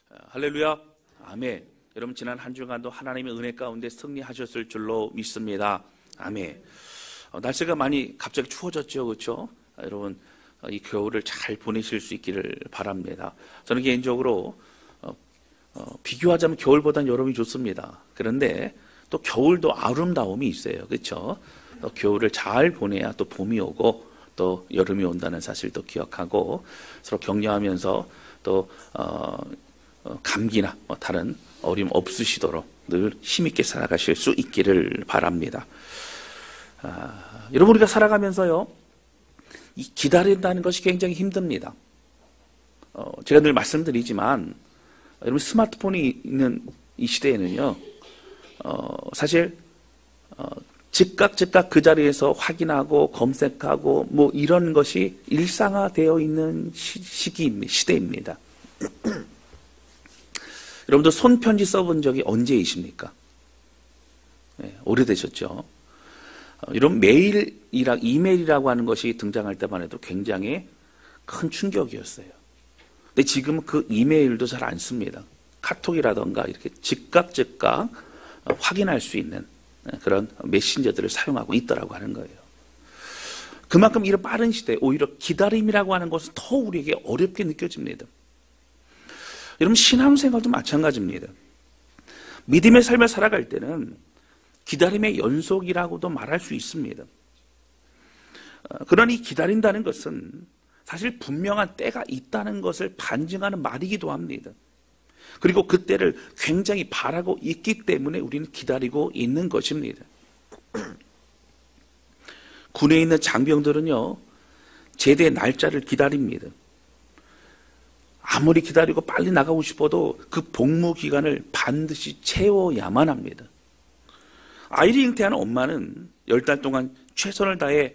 할렐루야. 아멘. 여러분 지난 한 주간도 하나님의 은혜 가운데 승리하셨을 줄로 믿습니다. 아멘. 날씨가 많이 갑자기 추워졌죠, 그렇죠? 여러분 이 겨울을 잘 보내실 수 있기를 바랍니다. 저는 개인적으로 비교하자면 겨울보다는 여름이 좋습니다. 그런데 또 겨울도 아름다움이 있어요, 그렇죠? 겨울을 잘 보내야 또 봄이 오고 또 여름이 온다는 사실도 기억하고 서로 격려하면서 또 감기나 다른 어려움 없으시도록 늘 힘있게 살아가실 수 있기를 바랍니다. 여러분 우리가 살아가면서요, 이 기다린다는 것이 굉장히 힘듭니다. 제가 늘 말씀드리지만 여러분 스마트폰이 있는 이 시대에는요, 사실 즉각 그 자리에서 확인하고 검색하고 뭐 이런 것이 일상화되어 있는 시대입니다. 여러분들 손편지 써본 적이 언제이십니까? 네, 오래되셨죠? 이런 이메일이라고 하는 것이 등장할 때만 해도 굉장히 큰 충격이었어요. 근데 지금은 그 이메일도 잘 안 씁니다. 카톡이라던가 이렇게 즉각 확인할 수 있는 그런 메신저들을 사용하고 있더라고 하는 거예요. 그만큼 이런 빠른 시대에 오히려 기다림이라고 하는 것은 더 우리에게 어렵게 느껴집니다. 여러분 신앙생활도 마찬가지입니다. 믿음의 삶을 살아갈 때는 기다림의 연속이라고도 말할 수 있습니다. 그러니 기다린다는 것은 사실 분명한 때가 있다는 것을 반증하는 말이기도 합니다. 그리고 그 때를 굉장히 바라고 있기 때문에 우리는 기다리고 있는 것입니다. 군에 있는 장병들은요, 제대 날짜를 기다립니다. 아무리 기다리고 빨리 나가고 싶어도 그 복무 기간을 반드시 채워야만 합니다. 아이를 잉태하는 엄마는 10달 동안 최선을 다해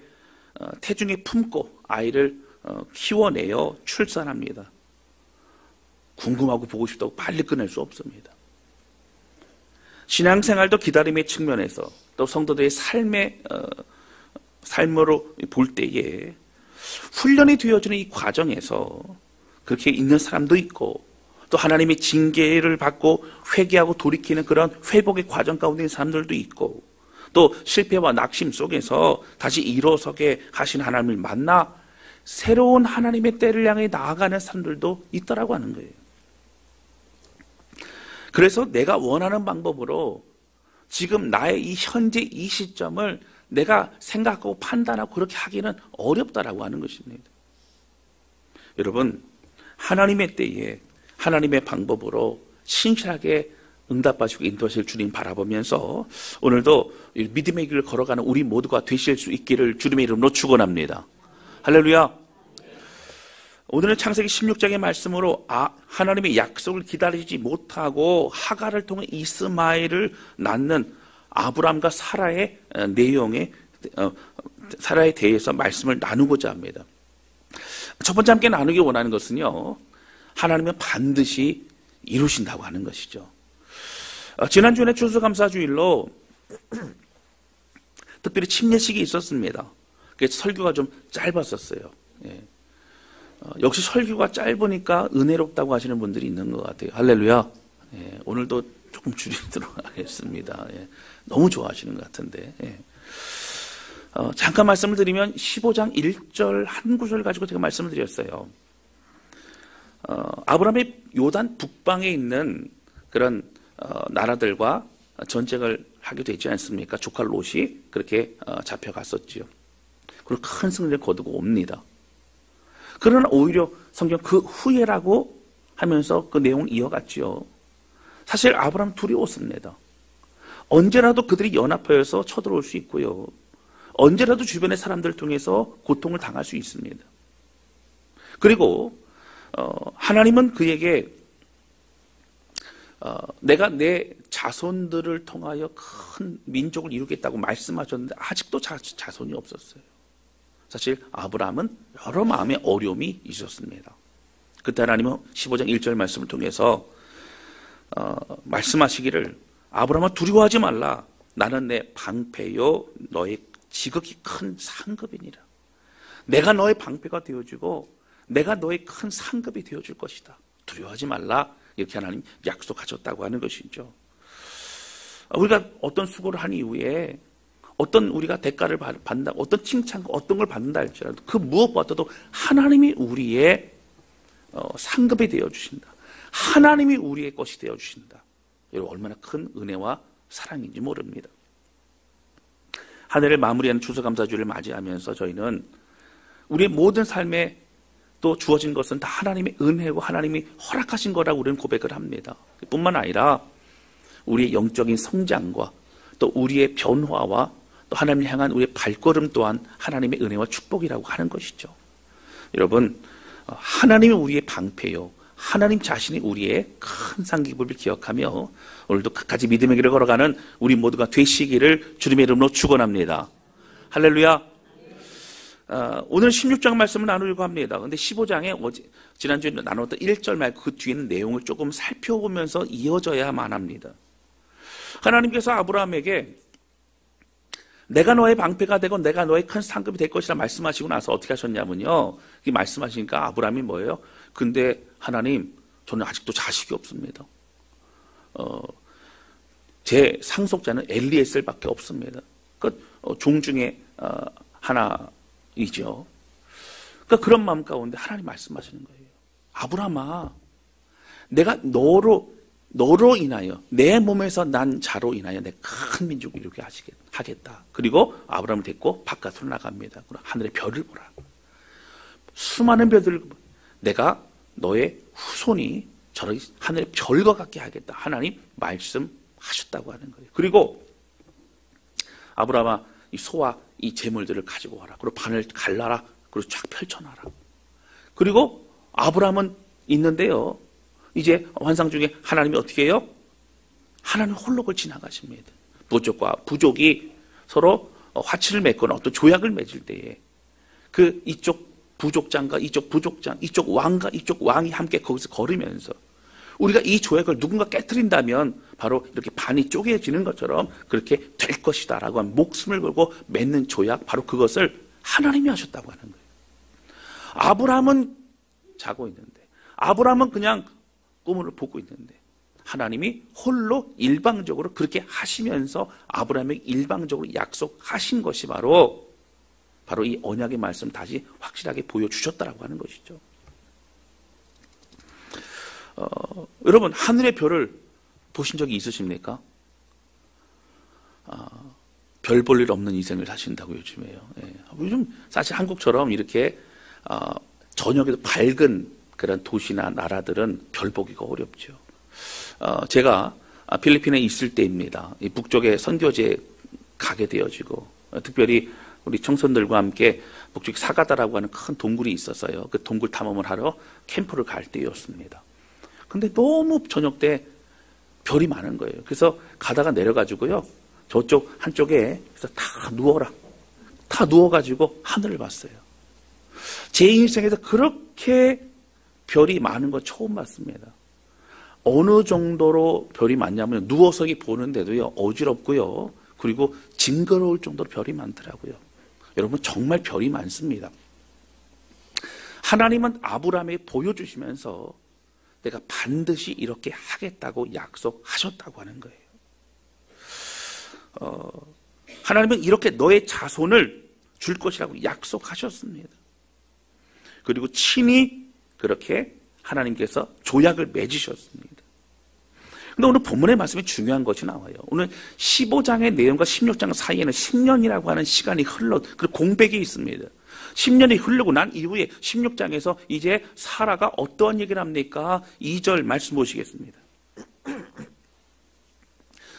태중에 품고 아이를 키워내어 출산합니다. 궁금하고 보고 싶다고 빨리 끝낼 수 없습니다. 신앙생활도 기다림의 측면에서 또 성도들의 삶으로 볼 때에 훈련이 되어지는 이 과정에서 그렇게 있는 사람도 있고 또 하나님의 징계를 받고 회개하고 돌이키는 그런 회복의 과정 가운데 있는 사람들도 있고 또 실패와 낙심 속에서 다시 일어서게 하신 하나님을 만나 새로운 하나님의 때를 향해 나아가는 사람들도 있다라고 하는 거예요. 그래서 내가 원하는 방법으로 지금 나의 이 현재 이 시점을 내가 생각하고 판단하고 그렇게 하기는 어렵다라고 하는 것입니다. 여러분 하나님의 때에 하나님의 방법으로 신실하게 응답하시고 인도하실 주님 바라보면서 오늘도 믿음의 길을 걸어가는 우리 모두가 되실 수 있기를 주님의 이름으로 축원합니다. 할렐루야. 오늘은 창세기 16장의 말씀으로 하나님의 약속을 기다리지 못하고 하갈을 통해 이스마엘을 낳는 아브람과 사라의 내용에 사라에 대해서 말씀을 나누고자 합니다. 첫 번째 함께 나누기 원하는 것은요, 하나님은 반드시 이루신다고 하는 것이죠. 지난주에 추수감사주일로 특별히 침례식이 있었습니다. 그래서 설교가 좀 짧았었어요. 예. 역시 설교가 짧으니까 은혜롭다고 하시는 분들이 있는 것 같아요. 할렐루야. 예. 오늘도 조금 줄이도록 하겠습니다. 예. 너무 좋아하시는 것 같은데. 예. 잠깐 말씀을 드리면 15장 1절 한 구절 가지고 제가 말씀을 드렸어요. 아브라함이 요단 북방에 있는 그런 나라들과 전쟁을 하게 되지 않습니까? 조카 롯이 그렇게 잡혀갔었지요. 그리고 큰 승리를 거두고 옵니다. 그러나 오히려 성경 그 후에라고 하면서 그 내용을 이어갔지요. 사실 아브라함 두려웠습니다. 언제라도 그들이 연합하여서 쳐들어올 수 있고요. 언제라도 주변의 사람들을 통해서 고통을 당할 수 있습니다. 그리고 하나님은 그에게 내가 내 자손들을 통하여 큰 민족을 이루겠다고 말씀하셨는데 아직도 자손이 없었어요. 사실 아브라함은 여러 마음의 어려움이 있었습니다. 그때 하나님은 15장 1절 말씀을 통해서 말씀하시기를 아브라함아 두려워하지 말라. 나는 내 방패요 너의 지극히 큰 상급이니라. 내가 너의 방패가 되어주고 내가 너의 큰 상급이 되어줄 것이다. 두려워하지 말라. 이렇게 하나님 약속하셨다고 하는 것이죠. 우리가 어떤 수고를 한 이후에 어떤 우리가 대가를 받는다, 어떤 칭찬, 어떤 걸 받는다 할지라도 그 무엇보다도 하나님이 우리의 상급이 되어주신다. 하나님이 우리의 것이 되어주신다. 여러분 얼마나 큰 은혜와 사랑인지 모릅니다. 한 해를 마무리하는 추수감사주를 맞이하면서 저희는 우리의 모든 삶에 또 주어진 것은 다 하나님의 은혜고 하나님이 허락하신 거라고 우리는 고백을 합니다. 뿐만 아니라 우리의 영적인 성장과 또 우리의 변화와 또 하나님을 향한 우리의 발걸음 또한 하나님의 은혜와 축복이라고 하는 것이죠. 여러분, 하나님이 우리의 방패요, 하나님 자신이 우리의 큰 상기법을 기억하며 오늘도 끝까지 믿음의 길을 걸어가는 우리 모두가 되시기를 주님의 이름으로 축원합니다. 할렐루야. 오늘 16장 말씀을 나누려고 합니다. 그런데 15장에 지난주에 나눴던 1절 말고 그 뒤에는 내용을 조금 살펴보면서 이어져야만 합니다. 하나님께서 아브라함에게 내가 너의 방패가 되고 내가 너의 큰 상급이 될 것이라 말씀하시고 나서 어떻게 하셨냐면요. 이 말씀하시니까 아브라함이 뭐예요? 근데 하나님, 저는 아직도 자식이 없습니다. 제 상속자는 엘리에셀밖에 없습니다. 종 중에 하나이죠. 그러니까 그런 마음 가운데 하나님 말씀하시는 거예요. 아브라함아, 내가 너로 인하여 내 몸에서 난 자로 인하여 내 큰 민족을 이루게 하겠다. 그리고 아브라함을 데리고 바깥으로 나갑니다. 하늘의 별을 보라. 수많은 별들, 내가 너의 후손이 저런 하늘의 별과 같게 하겠다. 하나님 말씀하셨다고 하는 거예요. 그리고 아브라함아, 이 소와 이 재물들을 가지고 와라. 그리고 반을 갈라라. 그리고 쫙 펼쳐놔라. 그리고 아브라함은 있는데요. 이제 환상 중에 하나님이 어떻게 해요? 하나님 홀로 지나가십니다. 부족과 부족이 서로 화치를 맺거나 어떤 조약을 맺을 때에 그 이쪽 부족장과 이쪽 부족장, 이쪽 왕과 이쪽 왕이 함께 거기서 걸으면서 우리가 이 조약을 누군가 깨트린다면 바로 이렇게 반이 쪼개지는 것처럼 그렇게 될 것이다라고 한 목숨을 걸고 맺는 조약, 바로 그것을 하나님이 하셨다고 하는 거예요. 아브라함은 자고 있는데, 아브라함은 그냥 꿈을 보고 있는데 하나님이 홀로 일방적으로 그렇게 하시면서 아브라함에게 일방적으로 약속하신 것이 바로 이 언약의 말씀 다시 확실하게 보여주셨다라고 하는 것이죠. 여러분, 하늘의 별을 보신 적이 있으십니까? 별 볼 일 없는 인생을 사신다고 요즘에요. 예. 요즘 사실 한국처럼 이렇게 저녁에도 밝은 그런 도시나 나라들은 별 보기가 어렵죠. 제가 필리핀에 있을 때입니다. 이 북쪽에 선교지에 가게 되어지고 특별히 우리 청소년들과 함께 북쪽 사가다라고 하는 큰 동굴이 있었어요. 그 동굴 탐험을 하러 캠프를 갈 때였습니다. 근데 너무 저녁 때 별이 많은 거예요. 그래서 가다가 내려가지고요, 저쪽 한쪽에 그래서 다 누워라. 다 누워가지고 하늘을 봤어요. 제 인생에서 그렇게 별이 많은 거 처음 봤습니다. 어느 정도로 별이 많냐면 누워서 보는데도요 어지럽고요, 그리고 징그러울 정도로 별이 많더라고요. 여러분, 정말 별이 많습니다. 하나님은 아브라함에게 보여주시면서 내가 반드시 이렇게 하겠다고 약속하셨다고 하는 거예요. 하나님은 이렇게 너의 자손을 줄 것이라고 약속하셨습니다. 그리고 친히 그렇게 하나님께서 조약을 맺으셨습니다. 근데 오늘 본문의 말씀에 중요한 것이 나와요. 오늘 15장의 내용과 16장 사이에는 10년이라고 하는 시간이 그리고 공백이 있습니다. 10년이 흐르고 난 이후에 16장에서 이제 사라가 어떠한 얘기를 합니까? 2절 말씀 보시겠습니다.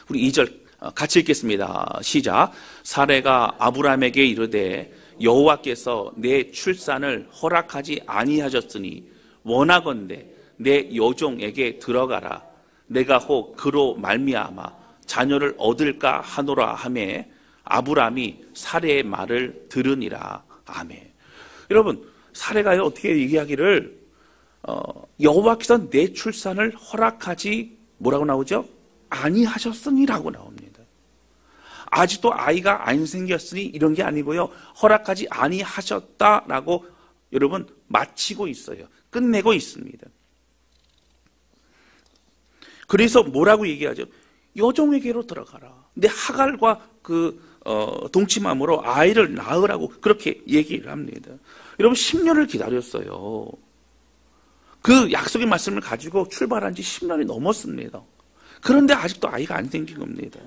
우리 2절 같이 읽겠습니다. 시작. 사라가 아브라함에게 이르되 여호와께서 내 출산을 허락하지 아니하셨으니 원하건대 내 여종에게 들어가라. 내가 혹 그로 말미암아 자녀를 얻을까 하노라 하매 아브라함이 사라의 말을 들으니라. 아멘. 여러분, 사라가요 어떻게 얘기하기를 여호와께서 내 출산을 허락하지 뭐라고 나오죠? 아니하셨으니라고 나옵니다. 아직도 아이가 안 생겼으니 이런 게 아니고요, 허락하지 아니하셨다라고 여러분 마치고 있어요. 끝내고 있습니다. 그래서 뭐라고 얘기하죠? 여종에게로 들어가라. 내 하갈과 동침함으로 아이를 낳으라고 그렇게 얘기를 합니다. 여러분 10년을 기다렸어요. 그 약속의 말씀을 가지고 출발한 지 10년이 넘었습니다. 그런데 아직도 아이가 안 생긴 겁니다.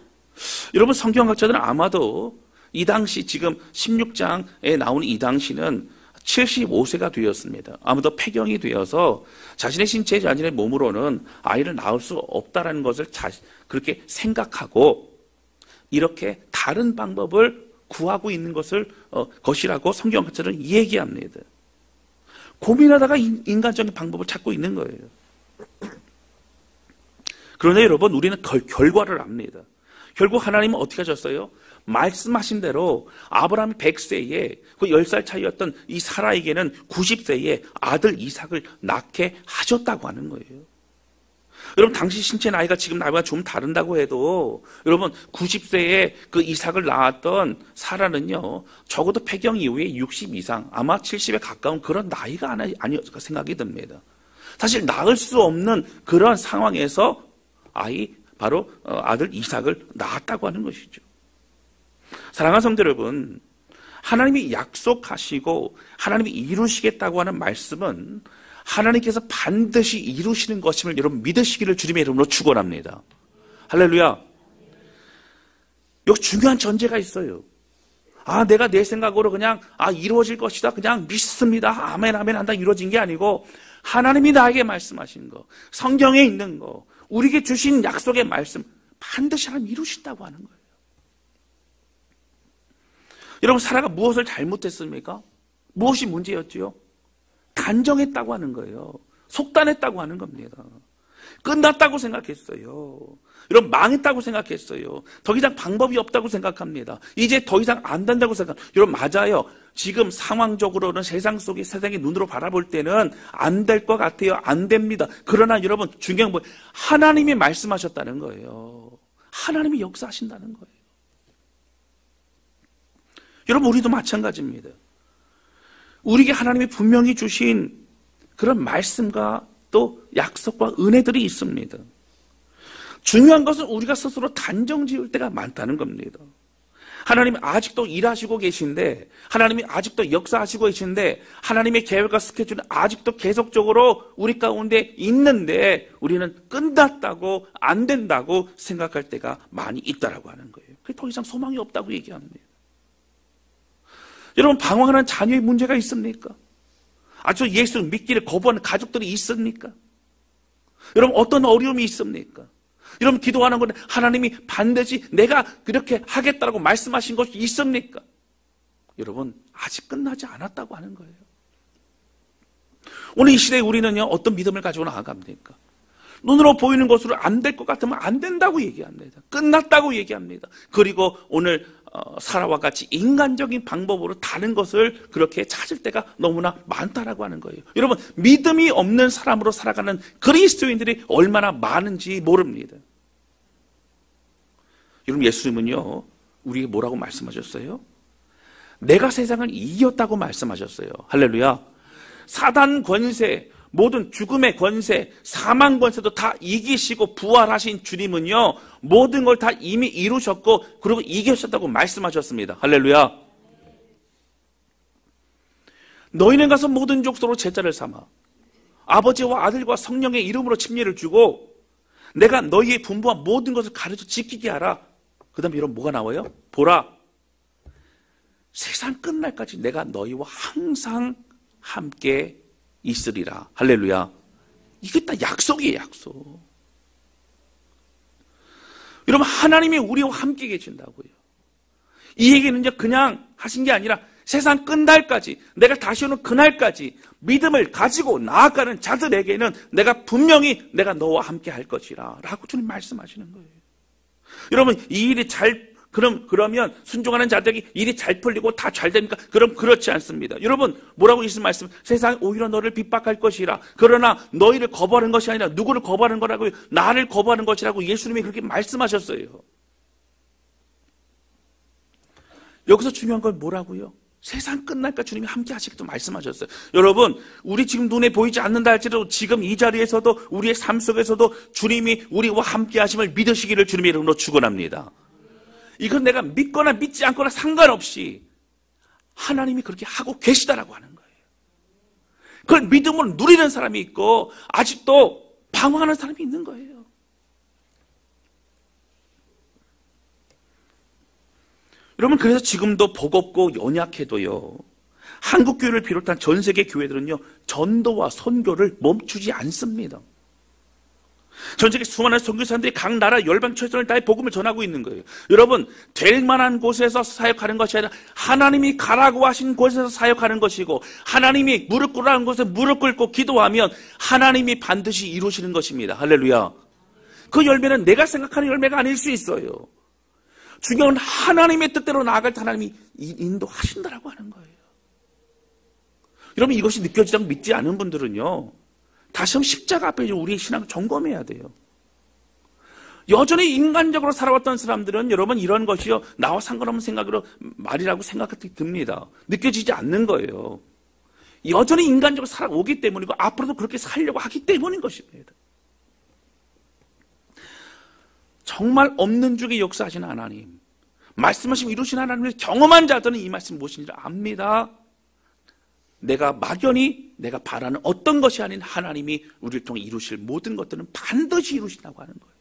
여러분 성경학자들은 아마도 이 당시 지금 16장에 나오는 이 당시는 75세가 되었습니다. 아무도 폐경이 되어서 자신의 신체, 자신의 몸으로는 아이를 낳을 수 없다는 것을 그렇게 생각하고 이렇게 다른 방법을 구하고 있는 것이라고 성경학자들은 얘기합니다. 고민하다가 인간적인 방법을 찾고 있는 거예요. 그런데 여러분 우리는 결과를 압니다. 결국 하나님은 어떻게 하셨어요? 말씀하신 대로 아브라함이 100세에 그 10살 차이였던 이 사라에게는 90세에 아들 이삭을 낳게 하셨다고 하는 거예요. 여러분 당시 신체 나이가 지금 나이가 좀 다른다고 해도 여러분 90세에 그 이삭을 낳았던 사라는요 적어도 폐경 이후에 60 이상 아마 70에 가까운 그런 나이가 아니었을까 생각이 듭니다. 사실 낳을 수 없는 그런 상황에서 바로 아들 이삭을 낳았다고 하는 것이죠. 사랑하는 성도 여러분, 하나님이 약속하시고 하나님이 이루시겠다고 하는 말씀은 하나님께서 반드시 이루시는 것임을 여러분 믿으시기를 주님의 이름으로 축원합니다. 할렐루야. 여기 중요한 전제가 있어요. 내가 내 생각으로 그냥 이루어질 것이다 그냥 믿습니다. 아멘 아멘 한다 이루어진 게 아니고 하나님이 나에게 말씀하신 거, 성경에 있는 거, 우리에게 주신 약속의 말씀 반드시 하나님 이루신다고 하는 거예요. 여러분 사라가 무엇을 잘못했습니까? 무엇이 문제였지요? 단정했다고 하는 거예요. 속단했다고 하는 겁니다. 끝났다고 생각했어요. 여러분 망했다고 생각했어요. 더 이상 방법이 없다고 생각합니다. 이제 더 이상 안 된다고 생각합니다. 여러분 맞아요. 지금 상황적으로는 세상의 눈으로 바라볼 때는 안 될 것 같아요. 안 됩니다. 그러나 여러분 중요한 건 하나님이 말씀하셨다는 거예요. 하나님이 역사하신다는 거예요. 여러분 우리도 마찬가지입니다. 우리에게 하나님이 분명히 주신 그런 말씀과 또 약속과 은혜들이 있습니다. 중요한 것은 우리가 스스로 단정 지을 때가 많다는 겁니다. 하나님이 아직도 일하시고 계신데, 하나님이 아직도 역사하시고 계신데, 하나님의 계획과 스케줄은 아직도 계속적으로 우리 가운데 있는데 우리는 끝났다고 안 된다고 생각할 때가 많이 있다라고 하는 거예요. 그게 더 이상 소망이 없다고 얘기합니다. 여러분 방황하는 자녀의 문제가 있습니까? 아주 예수 믿기를 거부하는 가족들이 있습니까? 여러분 어떤 어려움이 있습니까? 여러분 기도하는 건데 하나님이 반드시 내가 그렇게 하겠다고 말씀하신 것이 있습니까? 여러분 아직 끝나지 않았다고 하는 거예요. 오늘 이 시대에 우리는요 어떤 믿음을 가지고 나아갑니까? 눈으로 보이는 것으로 안 될 것 같으면 안 된다고 얘기합니다. 끝났다고 얘기합니다. 그리고 오늘 사라와 같이 인간적인 방법으로 다른 것을 그렇게 찾을 때가 너무나 많다라고 하는 거예요. 여러분 믿음이 없는 사람으로 살아가는 그리스도인들이 얼마나 많은지 모릅니다. 여러분 예수님은요 우리에게 뭐라고 말씀하셨어요? 내가 세상을 이겼다고 말씀하셨어요. 할렐루야. 사단 권세, 모든 죽음의 권세, 사망 권세도 다 이기시고 부활하신 주님은요 모든 걸 다 이미 이루셨고 그리고 이기셨다고 말씀하셨습니다. 할렐루야. 너희는 가서 모든 족속으로 제자를 삼아 아버지와 아들과 성령의 이름으로 침례를 주고 내가 너희의 분부한 모든 것을 가르쳐 지키게 하라. 그 다음에 이런 뭐가 나와요? 보라, 세상 끝날까지 내가 너희와 항상 함께 있으리라. 할렐루야. 이게 다 약속이에요. 약속. 여러분 하나님이 우리와 함께 계신다고요. 이 얘기는 이제 그냥 하신 게 아니라 세상 끝날까지, 내가 다시 오는 그날까지 믿음을 가지고 나아가는 자들에게는 내가 분명히 내가 너와 함께 할 것이라 라고 주님 말씀하시는 거예요. 여러분 이 일이 그러면 순종하는 자들에게 일이 잘 풀리고 다 잘 됩니까? 그럼 그렇지 않습니다. 여러분 뭐라고 예수님 말씀? 세상이 오히려 너를 핍박할 것이라. 그러나 너희를 거부하는 것이 아니라 누구를 거부하는 거라고요? 나를 거부하는 것이라고 예수님이 그렇게 말씀하셨어요. 여기서 중요한 건 뭐라고요? 세상 끝날까 주님이 함께 하시겠다고 말씀하셨어요. 여러분, 우리 지금 눈에 보이지 않는다 할지라도 지금 이 자리에서도 우리의 삶 속에서도 주님이 우리와 함께 하심을 믿으시기를 주님의 이름으로 축원합니다. 이건 내가 믿거나 믿지 않거나 상관없이 하나님이 그렇게 하고 계시다라고 하는 거예요. 그걸 믿음으로 누리는 사람이 있고 아직도 방황하는 사람이 있는 거예요. 여러분, 그래서 지금도 버겁고 연약해도요, 한국교회를 비롯한 전 세계 교회들은요, 전도와 선교를 멈추지 않습니다. 전 세계 수많은 선교사님들이 각 나라 열방 최선을 다해 복음을 전하고 있는 거예요. 여러분, 될 만한 곳에서 사역하는 것이 아니라 하나님이 가라고 하신 곳에서 사역하는 것이고, 하나님이 무릎 꿇으라는 곳에 무릎 꿇고 기도하면 하나님이 반드시 이루시는 것입니다. 할렐루야. 그 열매는 내가 생각하는 열매가 아닐 수 있어요. 중요한 하나님의 뜻대로 나아갈 때 하나님이 인도하신다라고 하는 거예요. 여러분, 이것이 느껴지지 않고 믿지 않은 분들은요, 다시 한번 십자가 앞에 우리의 신앙을 점검해야 돼요. 여전히 인간적으로 살아왔던 사람들은 여러분 이런 것이요, 나와 상관없는 생각으로 말이라고 생각이 듭니다. 느껴지지 않는 거예요. 여전히 인간적으로 살아오기 때문이고 앞으로도 그렇게 살려고 하기 때문인 것입니다. 정말 없는 중에 역사하시는 하나님, 말씀하시면 이루신 하나님을 경험한 자들은 이 말씀 무엇인지 압니다. 내가 막연히 내가 바라는 어떤 것이 아닌 하나님이 우리를 통해 이루실 모든 것들은 반드시 이루신다고 하는 거예요.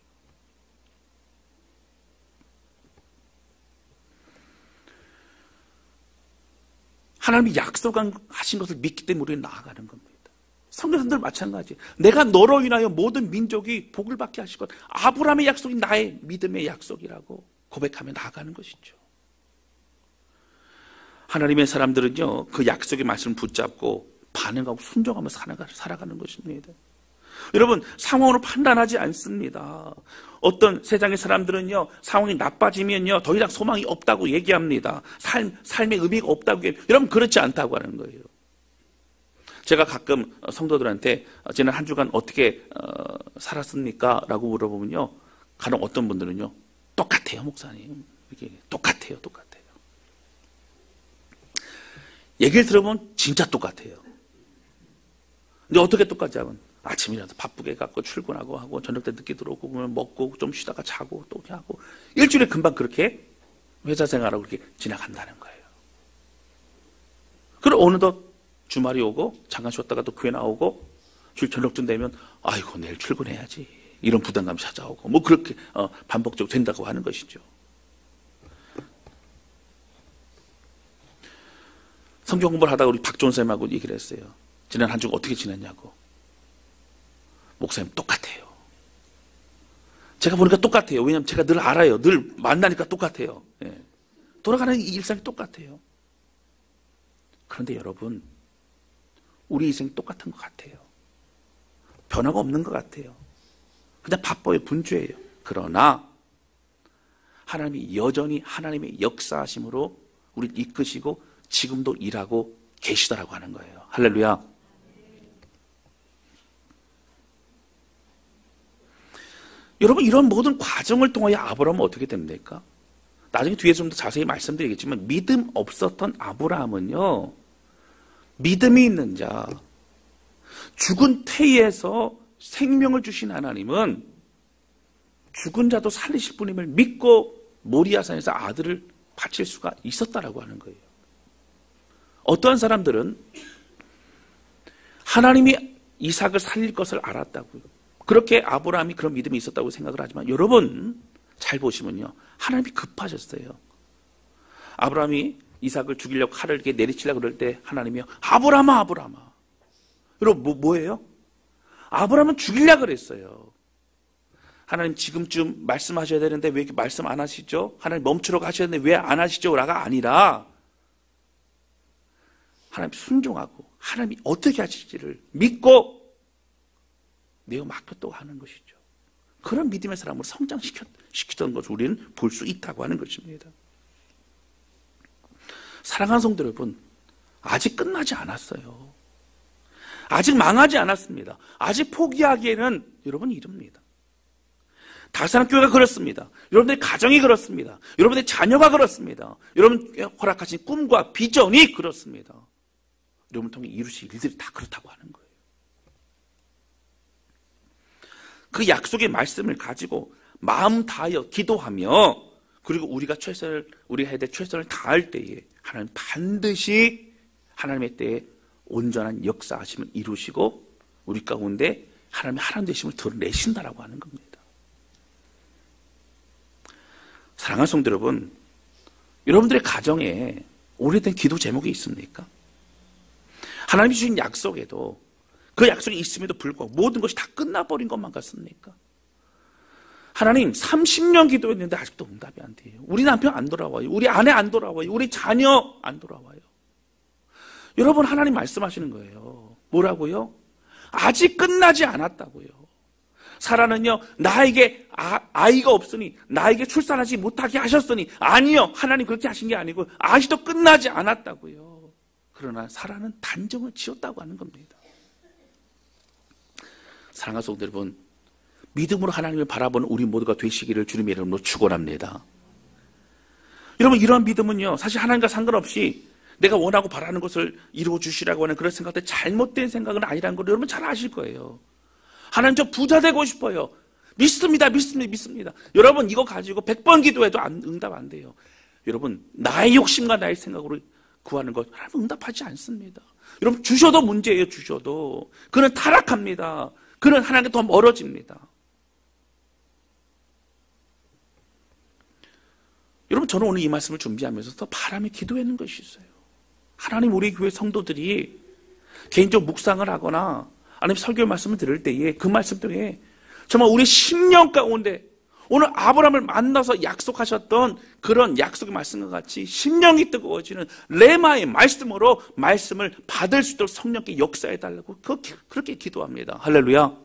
하나님이 약속하신 것을 믿기 때문에 우리는 나아가는 겁니다. 성경사람들 마찬가지. 내가 너로 인하여 모든 민족이 복을 받게 하실 것, 아브라함의 약속이 나의 믿음의 약속이라고 고백하며 나아가는 것이죠. 하나님의 사람들은요, 그 약속의 말씀을 붙잡고 반응하고 순종하며 살아가는 것입니다. 여러분, 상황으로 판단하지 않습니다. 어떤 세상의 사람들은요, 상황이 나빠지면요, 더 이상 소망이 없다고 얘기합니다. 삶의 의미가 없다고 얘기합니다. 여러분, 그렇지 않다고 하는 거예요. 제가 가끔 성도들한테 지난 한 주간 어떻게 살았습니까? 라고 물어보면요, 간혹 어떤 분들은요, 똑같아요, 목사님. 이렇게 똑같아요. 얘기를 들어보면 진짜 똑같아요. 근데 어떻게 똑같지 하면 아침이라도 바쁘게 갖고 출근하고 하고 저녁 때 늦게 들어오고 그러면 먹고 좀 쉬다가 자고 또 하고 일주일에 금방 그렇게 회사 생활하고 그렇게 지나간다는 거예요. 그리고 어느덧 주말이 오고 잠깐 쉬었다가 또 교회 나오고 저녁쯤 되면 아이고 내일 출근해야지 이런 부담감이 찾아오고 뭐 그렇게 반복적으로 된다고 하는 것이죠. 성경 공부를 하다가 우리 박존 쌤하고 얘기를 했어요. 지난 한 주 어떻게 지냈냐고. 목사님 똑같아요. 제가 보니까 똑같아요. 왜냐하면 제가 늘 알아요. 늘 만나니까 똑같아요. 예. 돌아가는 이 일상이 똑같아요. 그런데 여러분, 우리 인생이 똑같은 것 같아요. 변화가 없는 것 같아요. 그냥 바빠요. 분주해요. 그러나 하나님이 여전히 하나님의 역사하심으로 우리를 이끄시고 지금도 일하고 계시다라고 하는 거예요. 할렐루야. 여러분, 이런 모든 과정을 통하여 아브라함은 어떻게 됩니까? 나중에 뒤에 좀 더 자세히 말씀드리겠지만 믿음 없었던 아브라함은요, 믿음이 있는 자, 죽은 태에서 생명을 주신 하나님은 죽은 자도 살리실 분임을 믿고 모리아산에서 아들을 바칠 수가 있었다라고 하는 거예요. 어떠한 사람들은 하나님이 이삭을 살릴 것을 알았다고요. 그렇게 아브라함이 그런 믿음이 있었다고 생각을 하지만 여러분 잘 보시면요, 하나님이 급하셨어요. 아브라함이 이삭을 죽이려고 칼을 이렇게 내리치려고 그럴 때 하나님이요, 아브라함아. 여러분 뭐예요? 아브라함은 죽이려고 그랬어요. 하나님 지금쯤 말씀하셔야 되는데 왜 이렇게 말씀 안 하시죠? 하나님 멈추라고 하셔야 되는데 왜 안 하시죠? 라가 아니라 하나님 순종하고 하나님이 어떻게 하실지를 믿고 내어 맡겼다고 하는 것이죠. 그런 믿음의 사람으로 성장시키던 것을 우리는 볼 수 있다고 하는 것입니다. 사랑하는 성도 여러분, 아직 끝나지 않았어요. 아직 망하지 않았습니다. 아직 포기하기에는 여러분 이릅니다. 다사랑교회가 그렇습니다. 여러분들의 가정이 그렇습니다. 여러분의 자녀가 그렇습니다. 여러분 허락하신 꿈과 비전이 그렇습니다. 여러분을 통해 이루실 일들이 다 그렇다고 하는 거예요. 그 약속의 말씀을 가지고 마음 다하여 기도하며, 그리고 우리가 해야 될 최선을 다할 때에 하나님 반드시 하나님의 때에 온전한 역사하심을 이루시고 우리 가운데 하나님의 하나님 되심을 드러내신다라고 하는 겁니다. 사랑하는 성도 여러분, 여러분들의 가정에 오래된 기도 제목이 있습니까? 하나님이 주신 약속에도 그 약속이 있음에도 불구하고 모든 것이 다 끝나버린 것만 같습니까? 하나님 30년 기도했는데 아직도 응답이 안 돼요. 우리 남편 안 돌아와요. 우리 아내 안 돌아와요. 우리 자녀 안 돌아와요. 여러분, 하나님 말씀하시는 거예요. 뭐라고요? 아직 끝나지 않았다고요. 사라는요, 나에게 아이가 없으니 나에게 출산하지 못하게 하셨으니, 아니요, 하나님 그렇게 하신 게 아니고 아직도 끝나지 않았다고요. 그러나 사라는 단정을 지었다고 하는 겁니다. 사랑하는 성도 여러분, 믿음으로 하나님을 바라보는 우리 모두가 되시기를 주님의 이름으로 축원합니다. 여러분, 이러한 믿음은요, 사실 하나님과 상관없이 내가 원하고 바라는 것을 이루어 주시라고 하는 그런 생각들, 잘못된 생각은 아니라는 걸 여러분 잘 아실 거예요. 하나님, 저 부자 되고 싶어요. 믿습니다. 여러분, 이거 가지고 100번 기도해도 응답 안 돼요. 여러분, 나의 욕심과 나의 생각으로 구하는 것 하나님 응답하지 않습니다. 여러분, 주셔도 문제예요. 주셔도 그는 타락합니다. 그는 하나님께 더 멀어집니다. 여러분, 저는 오늘 이 말씀을 준비하면서 더 바람에 기도하는 것이 있어요. 하나님, 우리 교회 성도들이 개인적 묵상을 하거나 아니면 설교 말씀을 들을 때에 그 말씀 때문에 정말 우리 10년 가운데 오늘 아브라함을 만나서 약속하셨던 그런 약속의 말씀과 같이 심령이 뜨거워지는 레마의 말씀으로 말씀을 받을 수 있도록 성령께 역사해달라고 그렇게 기도합니다. 할렐루야.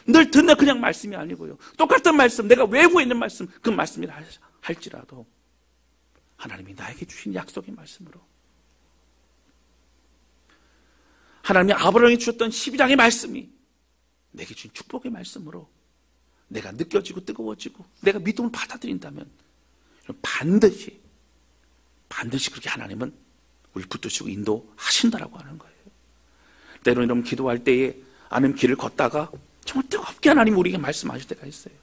늘 듣는 그냥 말씀이 아니고요, 똑같은 말씀, 내가 외우고 있는 말씀, 그 말씀이라 할지라도 하나님이 나에게 주신 약속의 말씀으로, 하나님이 아브라함에게 주셨던 12장의 말씀이 내게 주신 축복의 말씀으로 내가 느껴지고 뜨거워지고 내가 믿음을 받아들인다면 반드시 그렇게 하나님은 우리 붙드시고 인도하신다라고 하는 거예요. 때로는 여러분 기도할 때에 아는 길을 걷다가 정말 뜨겁게 하나님 우리에게 말씀하실 때가 있어요.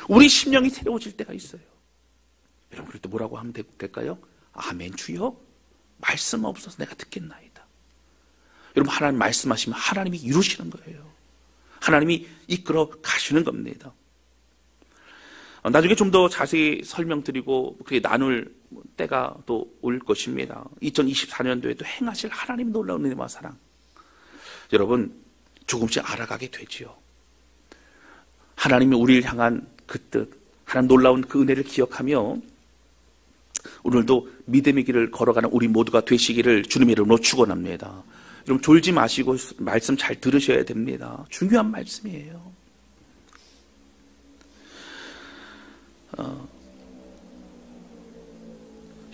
우리 심령이 새로워질 때가 있어요. 여러분, 그럴 때 뭐라고 하면 될까요? 아멘 주여, 말씀 없어서 내가 듣겠나이다. 여러분, 하나님 말씀하시면 하나님이 이루시는 거예요. 하나님이 이끌어 가시는 겁니다. 나중에 좀 더 자세히 설명드리고 그렇게 나눌 때가 또 올 것입니다. 2024년도에도 행하실 하나님 놀라운 은혜와 사랑, 여러분 조금씩 알아가게 되지요. 하나님이 우리를 향한 그 뜻, 하나님 놀라운 그 은혜를 기억하며 오늘도 믿음의 길을 걸어가는 우리 모두가 되시기를 주님의 이름으로 축원합니다. 여러분, 졸지 마시고 말씀 잘 들으셔야 됩니다. 중요한 말씀이에요.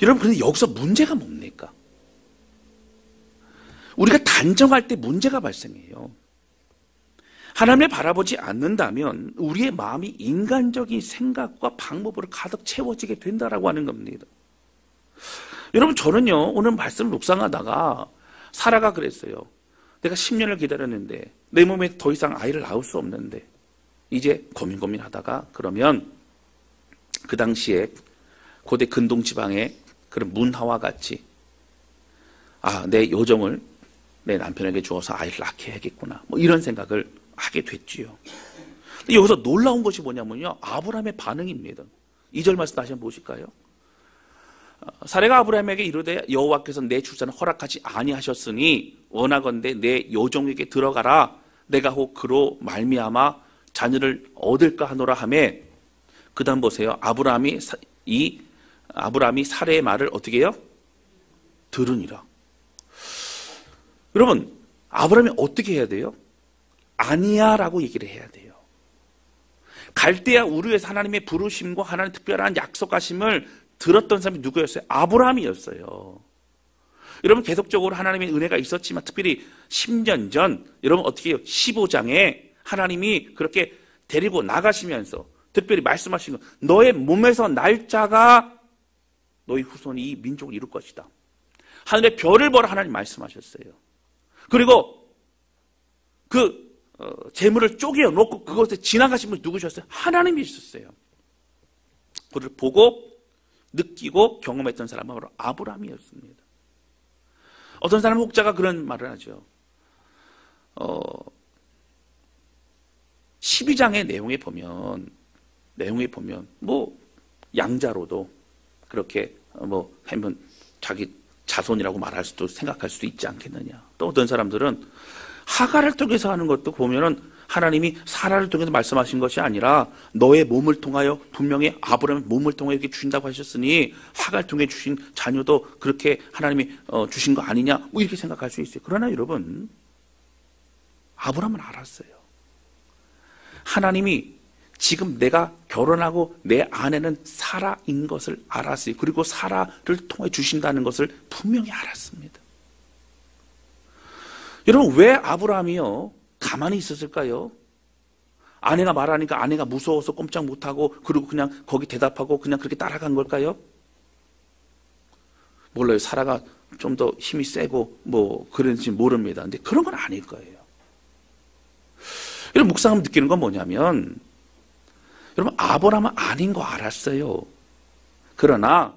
여러분, 그런데 여기서 문제가 뭡니까? 우리가 단정할 때 문제가 발생해요. 하나님을 바라보지 않는다면 우리의 마음이 인간적인 생각과 방법으로 가득 채워지게 된다라고 하는 겁니다. 여러분, 저는요, 오늘 말씀을 묵상하다가 사라가 그랬어요. 내가 10년을 기다렸는데 내 몸에 더 이상 아이를 낳을 수 없는데 이제 고민하다가, 그러면 그 당시에 고대 근동 지방의 그런 문화와 같이 내 요정을 내 남편에게 주어서 아이를 낳게 해야겠구나, 뭐 이런 생각을 하게 됐지요. 근데 여기서 놀라운 것이 뭐냐면요, 아브라함의 반응입니다. 2절 말씀 다시 한번 보실까요? 사레가 아브라함에게 이르되 여호와께서 내 출산을 허락하지 아니하셨으니 원하건대 내 요종에게 들어가라. 내가 혹 그로 말미암아 자녀를 얻을까 하노라 하며, 그 다음 보세요. 아브라함이 사레의 말을 어떻게 해요? 들으니라. 여러분, 아브라함이 어떻게 해야 돼요? 아니야 라고 얘기를 해야 돼요. 갈대아 우르에서 하나님의 부르심과 하나님의 특별한 약속하심을 들었던 사람이 누구였어요? 아브라함이었어요. 여러분, 계속적으로 하나님의 은혜가 있었지만 특별히 10년 전, 여러분 어떻게 해요? 15장에 하나님이 그렇게 데리고 나가시면서 특별히 말씀하신 것, 너의 몸에서 날 자가 너희 후손이 이 민족을 이룰 것이다. 하늘의 별을 보라 하나님 말씀하셨어요. 그리고 그 재물을 쪼개어 놓고 그것에 지나가신 분이 누구셨어요? 하나님이셨어요. 그를 보고 느끼고 경험했던 사람은 바로 아브라함이었습니다. 어떤 사람 혹자가 그런 말을 하죠. 12장의 내용에 보면 뭐 양자로도 그렇게 뭐 하면 자기 자손이라고 말할 수도 생각할 수도 있지 않겠느냐. 또 어떤 사람들은 하가를 통해서 하는 것도 보면은 하나님이 사라를 통해서 말씀하신 것이 아니라 너의 몸을 통하여 분명히 아브라함의 몸을 통해 이렇게 주신다고 하셨으니 하가를 통해 주신 자녀도 그렇게 하나님이 주신 거 아니냐 뭐 이렇게 생각할 수 있어요. 그러나 여러분 아브라함은 알았어요. 하나님이 지금 내가 결혼하고 내 아내는 사라인 것을 알았어요. 그리고 사라를 통해 주신다는 것을 분명히 알았습니다. 여러분 왜 아브라함이요 가만히 있었을까요? 아내가 말하니까 아내가 무서워서 꼼짝 못하고 그리고 그냥 거기 대답하고 그냥 그렇게 따라간 걸까요? 몰라요. 사라가 좀 더 힘이 세고 뭐 그런지 모릅니다. 근데 그런 건 아닐 거예요. 여러분 묵상하면 느끼는 건 뭐냐면 여러분 아브라함은 아닌 거 알았어요. 그러나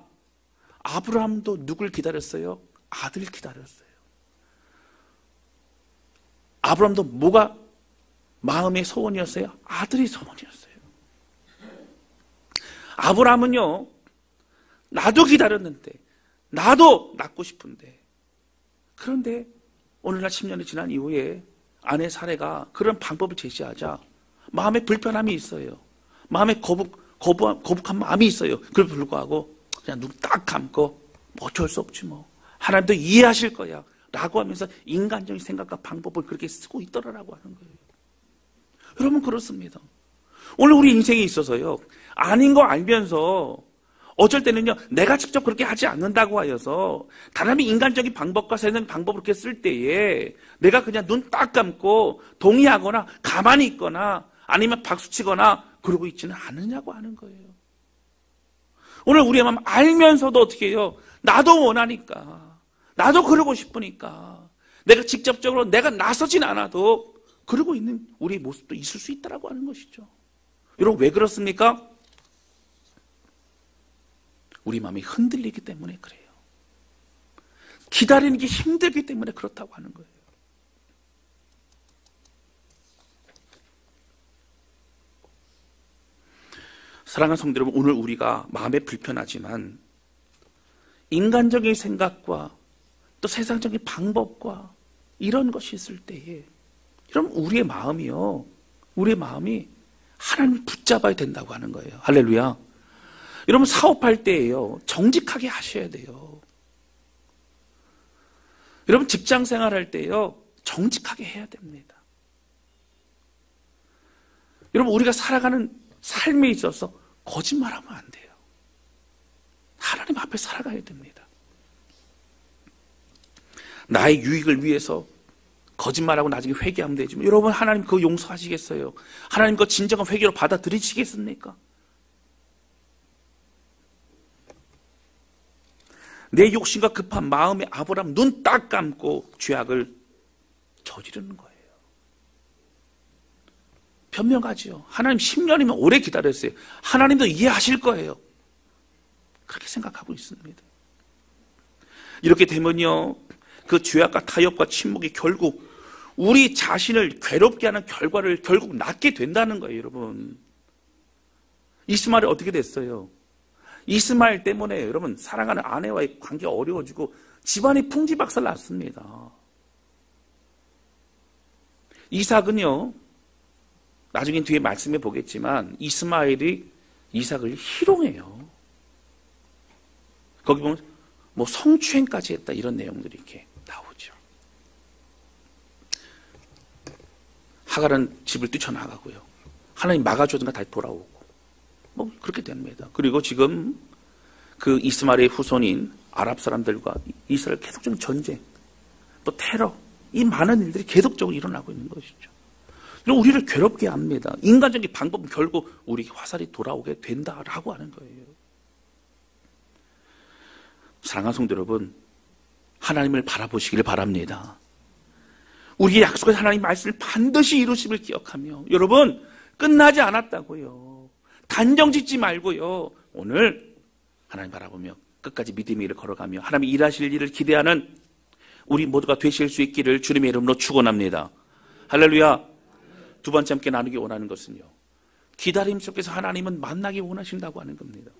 아브라함도 누굴 기다렸어요? 아들 기다렸어요. 아브라함도 뭐가 마음의 소원이었어요? 아들이 소원이었어요. 아브라함은요 나도 기다렸는데 나도 낳고 싶은데 그런데 오늘날 10년이 지난 이후에 아내 사례가 그런 방법을 제시하자 마음에 불편함이 있어요. 마음에 거북한 마음이 있어요. 그럴 불구하고 그냥 눈 딱 감고 어쩔 수 없지 뭐 하나님도 이해하실 거야 라고 하면서 인간적인 생각과 방법을 그렇게 쓰고 있더라라고 하는 거예요. 여러분 그렇습니다. 오늘 우리 인생에 있어서요 아닌 거 알면서 어쩔 때는요 내가 직접 그렇게 하지 않는다고 하여서 다른 인간적인 방법과 세상 방법을 그렇게 쓸 때에 내가 그냥 눈 딱 감고 동의하거나 가만히 있거나 아니면 박수치거나 그러고 있지는 않느냐고 하는 거예요. 오늘 우리의 마음 알면서도 어떻게 해요? 나도 원하니까 나도 그러고 싶으니까 내가 직접적으로 내가 나서진 않아도 그러고 있는 우리의 모습도 있을 수 있다고 하는 것이죠. 여러분 왜 그렇습니까? 우리 마음이 흔들리기 때문에 그래요. 기다리는 게 힘들기 때문에 그렇다고 하는 거예요. 사랑하는 성도 여러분, 오늘 우리가 마음에 불편하지만 인간적인 생각과 또 세상적인 방법과 이런 것이 있을 때에 여러분 우리의 마음이요 우리의 마음이 하나님을 붙잡아야 된다고 하는 거예요. 할렐루야. 여러분 사업할 때에요 정직하게 하셔야 돼요. 여러분 직장 생활할 때요 정직하게 해야 됩니다. 여러분 우리가 살아가는 삶에 있어서 거짓말하면 안 돼요. 하나님 앞에 살아가야 됩니다. 나의 유익을 위해서 거짓말하고 나중에 회개하면 되지만 여러분 하나님 그거 용서하시겠어요? 하나님 그거 진정한 회개로 받아들이시겠습니까? 내 욕심과 급한 마음에 아브라함 눈 딱 감고 죄악을 저지르는 거예요. 변명하지요. 하나님 10년이면 오래 기다렸어요. 하나님도 이해하실 거예요. 그렇게 생각하고 있습니다. 이렇게 되면요 그 죄악과 타협과 침묵이 결국 우리 자신을 괴롭게 하는 결과를 결국 낳게 된다는 거예요. 여러분 이스마엘이 어떻게 됐어요? 이스마엘 때문에 여러분 사랑하는 아내와의 관계가 어려워지고 집안이 풍지박살 났습니다. 이삭은요 나중에 뒤에 말씀해 보겠지만 이스마엘이 이삭을 희롱해요. 거기 보면 뭐 성추행까지 했다 이런 내용들이 이렇게 나오죠. 하갈은 집을 뛰쳐나가고요. 하나님 막아주든가 다시 돌아오고 뭐 그렇게 됩니다. 그리고 지금 그 이스마엘의 후손인 아랍 사람들과 이스라엘 계속적인 전쟁 또 테러 이 많은 일들이 계속적으로 일어나고 있는 것이죠. 우리를 괴롭게 합니다. 인간적인 방법은 결국 우리 화살이 돌아오게 된다라고 하는 거예요. 사랑하는 성도 여러분, 하나님을 바라보시길 바랍니다. 우리의 약속의 하나님 말씀을 반드시 이루심을 기억하며, 여러분 끝나지 않았다고요. 단정 짓지 말고요. 오늘 하나님 바라보며 끝까지 믿음의 일을 걸어가며 하나님이 일하실 일을 기대하는 우리 모두가 되실 수 있기를 주님의 이름으로 축원합니다. 할렐루야. 두 번째 함께 나누기 원하는 것은요, 기다림 속에서 하나님은 만나기 원하신다고 하는 겁니다.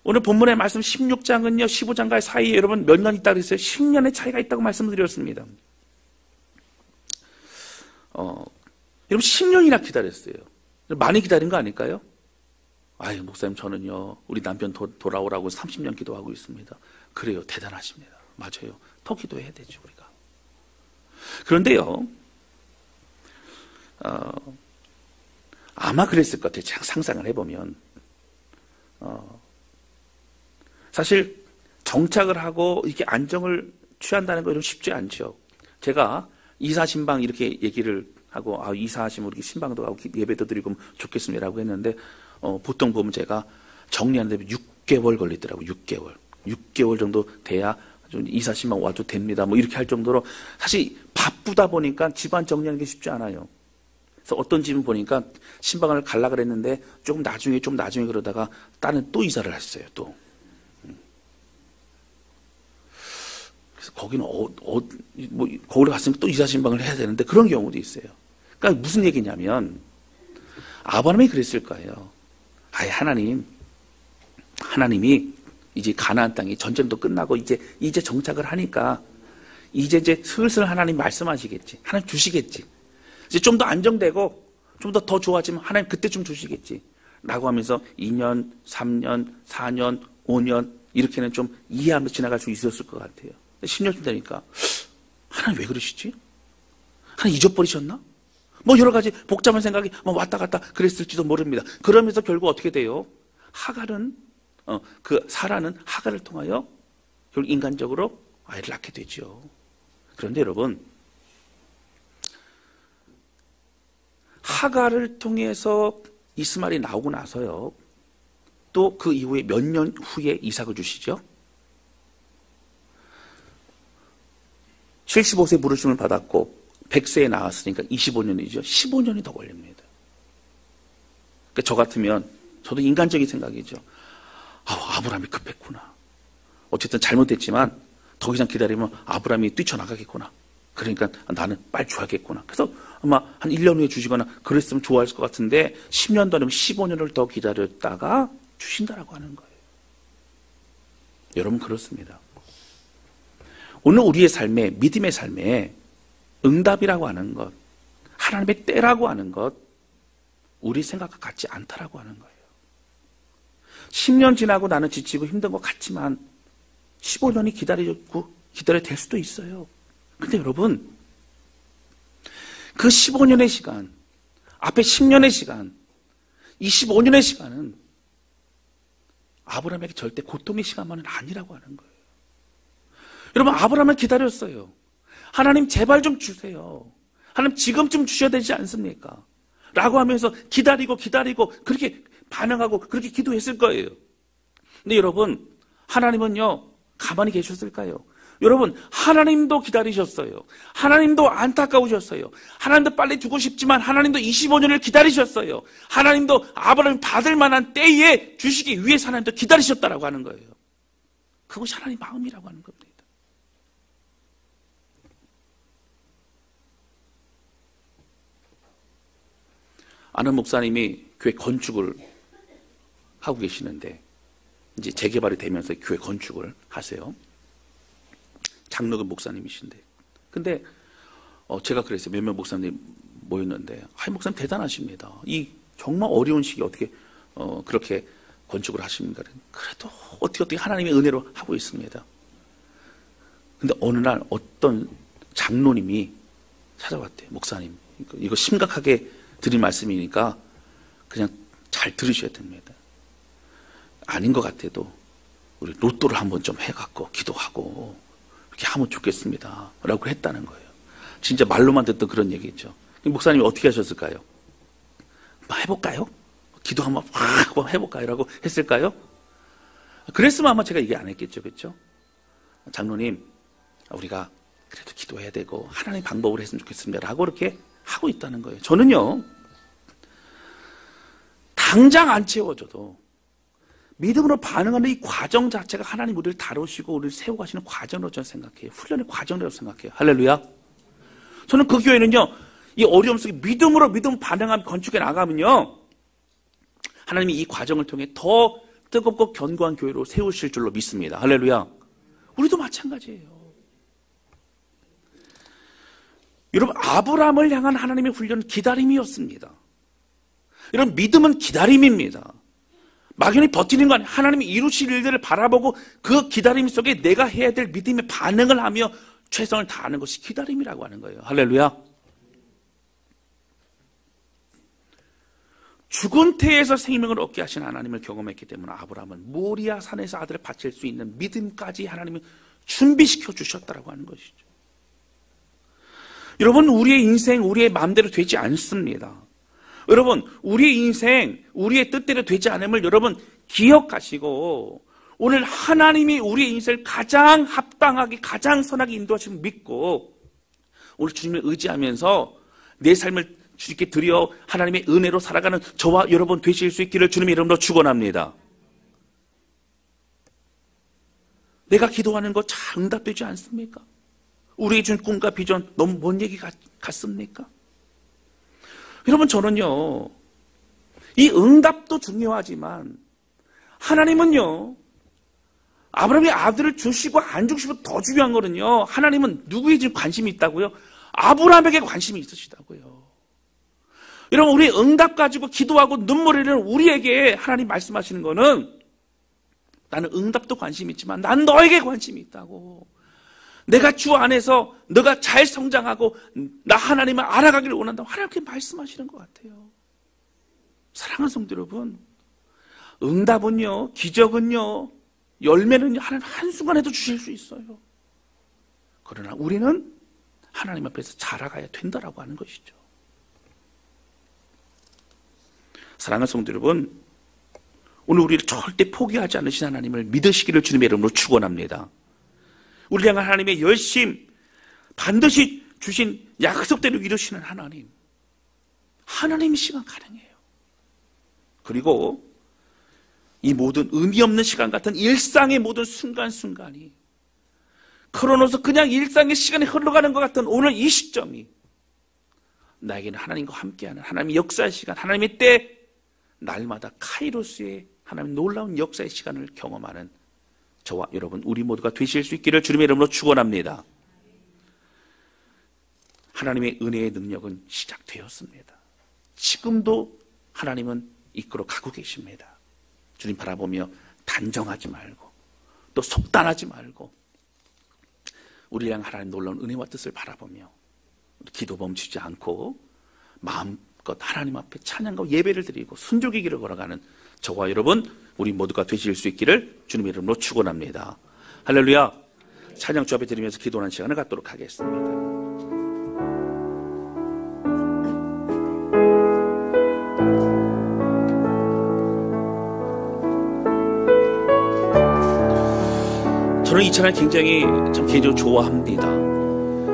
오늘 본문의 말씀 16장은요 15장과의 사이에 여러분 몇 년 있다고 그랬어요? 10년의 차이가 있다고 말씀드렸습니다. 여러분 10년이나 기다렸어요. 많이 기다린 거 아닐까요? 아유 목사님 저는요 우리 남편 돌아오라고 30년 기도하고 있습니다. 그래요, 대단하십니다. 맞아요, 더 기도해야 되죠 우리가. 그런데요 아마 그랬을 것 같아요. 상상을 해보면 사실 정착을 하고 이렇게 안정을 취한다는 거 쉽지 않죠. 제가 이사신방 이렇게 얘기를 하고 이사하시면 이렇게 신방도 하고 예배도 드리고 좋겠습니다라고 했는데 보통 보면 제가 정리하는데 6개월 걸리더라고요. 6개월 정도 돼야 좀 이사신방 와도 됩니다. 뭐 이렇게 할 정도로 사실 바쁘다 보니까 집안 정리하는 게 쉽지 않아요. 그래서 어떤 집은 보니까 신방을 갈라 그랬는데 좀 나중에 그러다가 딸은 또 이사를 했어요. 또. 그래서 거기는 거기로 갔으면 또 이사 신방을 해야 되는데 그런 경우도 있어요. 그러니까 무슨 얘기냐면 아브라함이 그랬을 거예요. 아예 하나님이 이제 가나안 땅이 전쟁도 끝나고 이제 정착을 하니까 이제 슬슬 하나님 말씀하시겠지. 하나님 주시겠지. 이제 좀 더 안정되고 좀 더 좋아지면 하나님 그때 좀 주시겠지. 라고 하면서 2년, 3년, 4년, 5년 이렇게는 좀 이해하면서 지나갈 수 있었을 것 같아요. 10년쯤 되니까 하나님 왜 그러시지? 하나님 잊어버리셨나? 뭐 여러 가지 복잡한 생각이 왔다 갔다 그랬을지도 모릅니다. 그러면서 결국 어떻게 돼요? 사라는 하갈을 통하여 결국 인간적으로 아이를 낳게 되죠. 그런데 여러분, 하갈을 통해서 이스마엘이 나오고 나서요, 또 그 이후에 몇 년 후에 이삭을 주시죠. 75세 부르심을 받았고 100세에 나왔으니까 25년이죠. 15년이 더 걸립니다. 그러니까 저 같으면 저도 인간적인 생각이죠. 아브라함이 급했구나. 어쨌든 잘못했지만 더 이상 기다리면 아브라함이 뛰쳐나가겠구나. 그러니까 나는 빨리 줘야겠구나. 그래서 아마 한 1년 후에 주시거나 그랬으면 좋아했을 것 같은데 10년도 아니면 15년을 더 기다렸다가 주신다라고 하는 거예요. 여러분 그렇습니다. 오늘 우리의 삶에, 믿음의 삶에 응답이라고 하는 것, 하나님의 때라고 하는 것, 우리 생각과 같지 않다라고 하는 거예요. 10년 지나고 나는 지치고 힘든 것 같지만 15년이 기다려야 될 수도 있어요. 근데 여러분, 그 15년의 시간, 앞에 10년의 시간, 25년의 시간은 아브라함에게 절대 고통의 시간만은 아니라고 하는 거예요. 여러분, 아브라함을 기다렸어요. 하나님 제발 좀 주세요. 하나님 지금쯤 주셔야 되지 않습니까? 라고 하면서 기다리고 그렇게 반응하고 그렇게 기도했을 거예요. 근데 여러분, 하나님은요 가만히 계셨을까요? 여러분, 하나님도 기다리셨어요. 하나님도 안타까우셨어요. 하나님도 빨리 주고 싶지만 하나님도 25년을 기다리셨어요. 하나님도 아브라함이 받을 만한 때에 주시기 위해서 하나님도 기다리셨다라고 하는 거예요. 그것이 하나님의 마음이라고 하는 겁니다. 아는 목사님이 교회 건축을 하고 계시는데 이제 재개발이 되면서 교회 건축을 하세요. 장로교 목사님이신데, 근데 제가 그랬어요. 몇몇 목사님들이 모였는데, 목사님 대단하십니다. 이 정말 어려운 시기에 어떻게 그렇게 건축을 하십니까? 그래도 어떻게 하나님의 은혜로 하고 있습니다. 근데 어느 날 어떤 장로님이 찾아왔대요. 목사님, 이거 심각하게 드릴 말씀이니까 그냥 잘 들으셔야 됩니다. 아닌 것 같아도 우리 로또를 한번 좀 해갖고 기도하고 이렇게 하면 좋겠습니다 라고 했다는 거예요. 진짜 말로만 듣던 그런 얘기죠. 목사님이 어떻게 하셨을까요? 뭐 해볼까요? 기도 한번 해볼까요? 라고 했을까요? 그랬으면 아마 제가 얘기 안 했겠죠. 그렇죠? 장로님, 우리가 그래도 기도해야 되고 하나님의 방법으로 했으면 좋겠습니다 라고 이렇게 하고 있다는 거예요. 저는요, 당장 안 채워줘도 믿음으로 반응하는 이 과정 자체가 하나님 우리를 다루시고 우리를 세워가시는 과정으로 저는 생각해요. 훈련의 과정이라고 생각해요. 할렐루야. 저는 그 교회는요, 이 어려움 속에 믿음 반응하면 건축해 나가면요, 하나님이 이 과정을 통해 더 뜨겁고 견고한 교회로 세우실 줄로 믿습니다. 할렐루야. 우리도 마찬가지예요. 여러분, 아브라함을 향한 하나님의 훈련은 기다림이었습니다. 여러분, 믿음은 기다림입니다. 막연히 버티는 거 아니에요. 하나님이 이루실 일들을 바라보고 그 기다림 속에 내가 해야 될 믿음의 반응을 하며 최선을 다하는 것이 기다림이라고 하는 거예요. 할렐루야. 죽은 태에서 생명을 얻게 하신 하나님을 경험했기 때문에 아브라함은 모리아 산에서 아들을 바칠 수 있는 믿음까지 하나님이 준비시켜 주셨다고 하는 것이죠. 여러분, 우리의 인생 우리의 마음대로 되지 않습니다. 여러분, 우리의 인생 우리의 뜻대로 되지 않음을 여러분 기억하시고, 오늘 하나님이 우리의 인생을 가장 합당하게 가장 선하게 인도하시면 믿고 오늘 주님을 의지하면서 내 삶을 주님께 드려 하나님의 은혜로 살아가는 저와 여러분 되실 수 있기를 주님의 이름으로 축원합니다. 내가 기도하는 거 잘 응답되지 않습니까? 우리에게 준 꿈과 비전 너무 먼 얘기 같습니까? 여러분, 저는요, 이 응답도 중요하지만 하나님은요, 아브라함이 아들을 주시고 안 주시고 더 중요한 거는요, 하나님은 누구에 지금 관심이 있다고요? 아브라함에게 관심이 있으시다고요. 여러분, 우리 응답 가지고 기도하고 눈물 흘리는 우리에게 하나님 말씀하시는 거는, 나는 응답도 관심이 있지만 난 너에게 관심이 있다고. 내가 주 안에서 너가 잘 성장하고 나 하나님을 알아가기를 원한다고 하나님께 말씀하시는 것 같아요. 사랑하는 성도 여러분, 응답은요, 기적은요, 열매는요, 하나님 한순간에도 주실 수 있어요. 그러나 우리는 하나님 앞에서 자라가야 된다라고 하는 것이죠. 사랑하는 성도 여러분, 오늘 우리를 절대 포기하지 않으신 하나님을 믿으시기를 주님의 이름으로 축원합니다. 우리 향한 하나님의 열심, 반드시 주신 약속대로 이루시는 하나님, 하나님이시면 가능해요. 그리고 이 모든 의미 없는 시간 같은 일상의 모든 순간순간이, 크로노스 그냥 일상의 시간이 흘러가는 것 같은 오늘 이 시점이 나에게는 하나님과 함께하는 하나님의 역사의 시간, 하나님의 때, 날마다 카이로스의 하나님의 놀라운 역사의 시간을 경험하는 저와 여러분 우리 모두가 되실 수 있기를 주님의 이름으로 축원합니다. 하나님의 은혜의 능력은 시작되었습니다. 지금도 하나님은 이끌어 가고 계십니다. 주님 바라보며 단정하지 말고 또 속단하지 말고 우리를 향한 하나님 놀라운 은혜와 뜻을 바라보며 기도 멈추지 않고 마음껏 하나님 앞에 찬양과 예배를 드리고 순종의 길을 걸어가는 저와 여러분 우리 모두가 되실 수 있기를 주님의 이름으로 축원합니다. 할렐루야. 찬양 주 앞에 드리면서 기도하는 시간을 갖도록 하겠습니다. 저는 이 찬양 굉장히 참 개인적으로 좋아합니다.